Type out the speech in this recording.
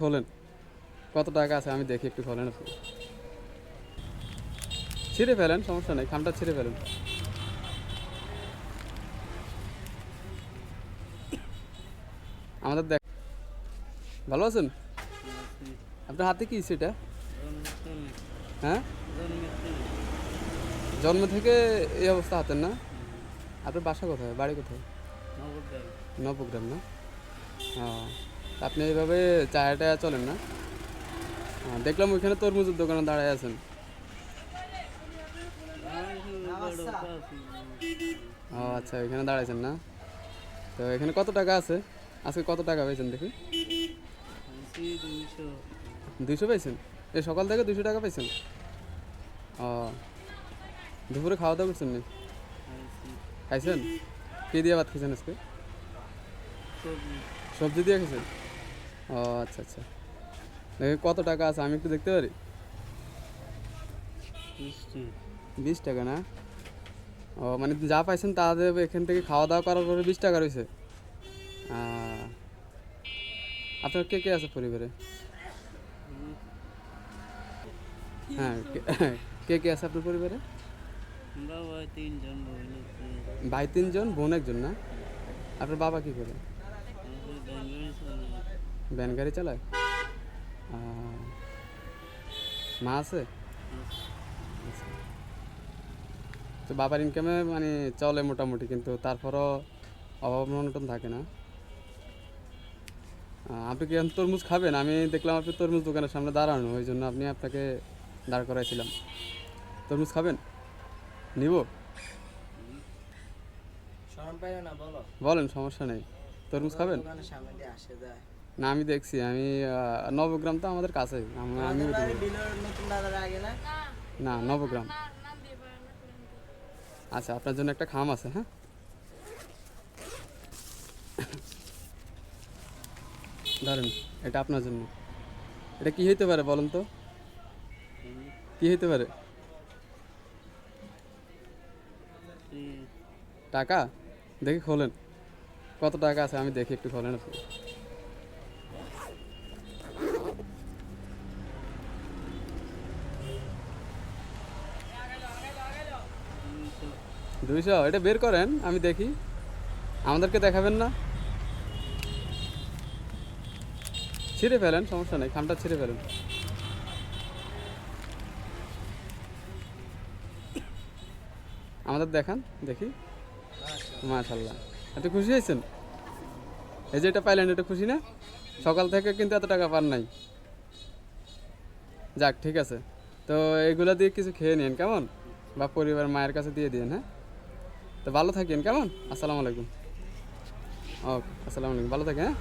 খোলেন, কত টাকা আছে আমি দেখি, একটু খোলেন আপনি। ছিঁড়ে ফেলেন, সমস্যা নেই, খামটা ছিঁড়ে ফেলেন। আমাদের দেখ, ভালো আছেন? আপনার হাতে কি সেটা? হ্যাঁ, জন্ম থেকে এই অবস্থা হাতের না? আপনার বাসা কোথায়, বাড়ি কোথায়? নবগ্রাম না? হ্যাঁ, আপনি এইভাবে চায়াটা চলেন না? দেখলাম ওইখানে তরমুজের দোকানে দাঁড়ায় আছেন। ও আচ্ছা, ওইখানে দাঁড়াইছেন না? তো এখানে কত টাকা আছে? আজকে কত টাকা পেয়েছেন দেখি? 200 পেয়েছেন? এই সকাল থেকে 200 টাকা পেয়েছেন? ও, দুপুরে খাওয়া দাওয়া করছেন নি? খাইছেন? কি দিয়ে ভাত খেয়েছেন আজকে? সবজি দিয়ে খেয়েছেন? ও আচ্ছা আচ্ছা, দেখি কত টাকা আছে আমি একটু দেখতে পারি? 20 টাকা না? ও মানে যা পাইছেন তাদের এখান থেকে খাওয়া দাওয়া করার পরে 20 টাকা রয়েছে। আপনার কে কে আছে পরিবারে? হ্যাঁ, কে কে আছে আপনার পরিবারে? ভাই 3 জন, বোন 1 জন না? আপনার বাবা কি করে? ভ্যান গাড়ি চালায়? আহ, মা আছে? আচ্ছা। তো বাবার ইনকামে মানে চলে মোটামুটি, কিন্তু তারপরও অভাব অনটন থাকে না। আপনি কি এখন তরমুজ খাবেন? আমি দেখলাম আপনি তরমুজ দোকানের সামনে দাঁড়ানো, ওই জন্য আপনাকে দাঁড় করাইছিলাম। তরমুজ খাবেন? নিব? বলেন, সমস্যা নেই। তরমুজ খাবেন? না, আমি দেখছি, আমি নবগ্রাম তো আমাদের কাছেই, আমি না নবগ্রাম। আচ্ছা, আপনার জন্য একটা খাম আছে, হ্যাঁ। ধরেন, এটা আপনার জন্য। এটা কি হইতে পারে বলেন তো? কি হইতে পারে? টাকা? দেখি খোলেন, কত টাকা আছে আমি দেখি, একটু খোলেন আপনি। 200? এটা বের করেন, আমি দেখি। আমাদেরকে দেখাবেন না? ছিঁড়ে ফেলেন, সমস্যা নেই, খামটা ছিঁড়ে ফেলেন। আমাদের দেখান দেখি। মাশাল্লাহ, এত খুশি হয়েছেন? এই যে এটা পাইলেন, এটা খুশি না? সকাল থেকে কিন্তু এত টাকা পান নাই। যাক, ঠিক আছে। তো এগুলো দিয়ে কিছু খেয়ে নিন কেমন, বা পরিবার মায়ের কাছে দিয়ে দিন, হ্যাঁ। তো ভালো থাকেন কেমন? আসসালামু আলাইকুম। ওকে, আসসালামু আলাইকুম, ভালো থাকেন, হ্যাঁ।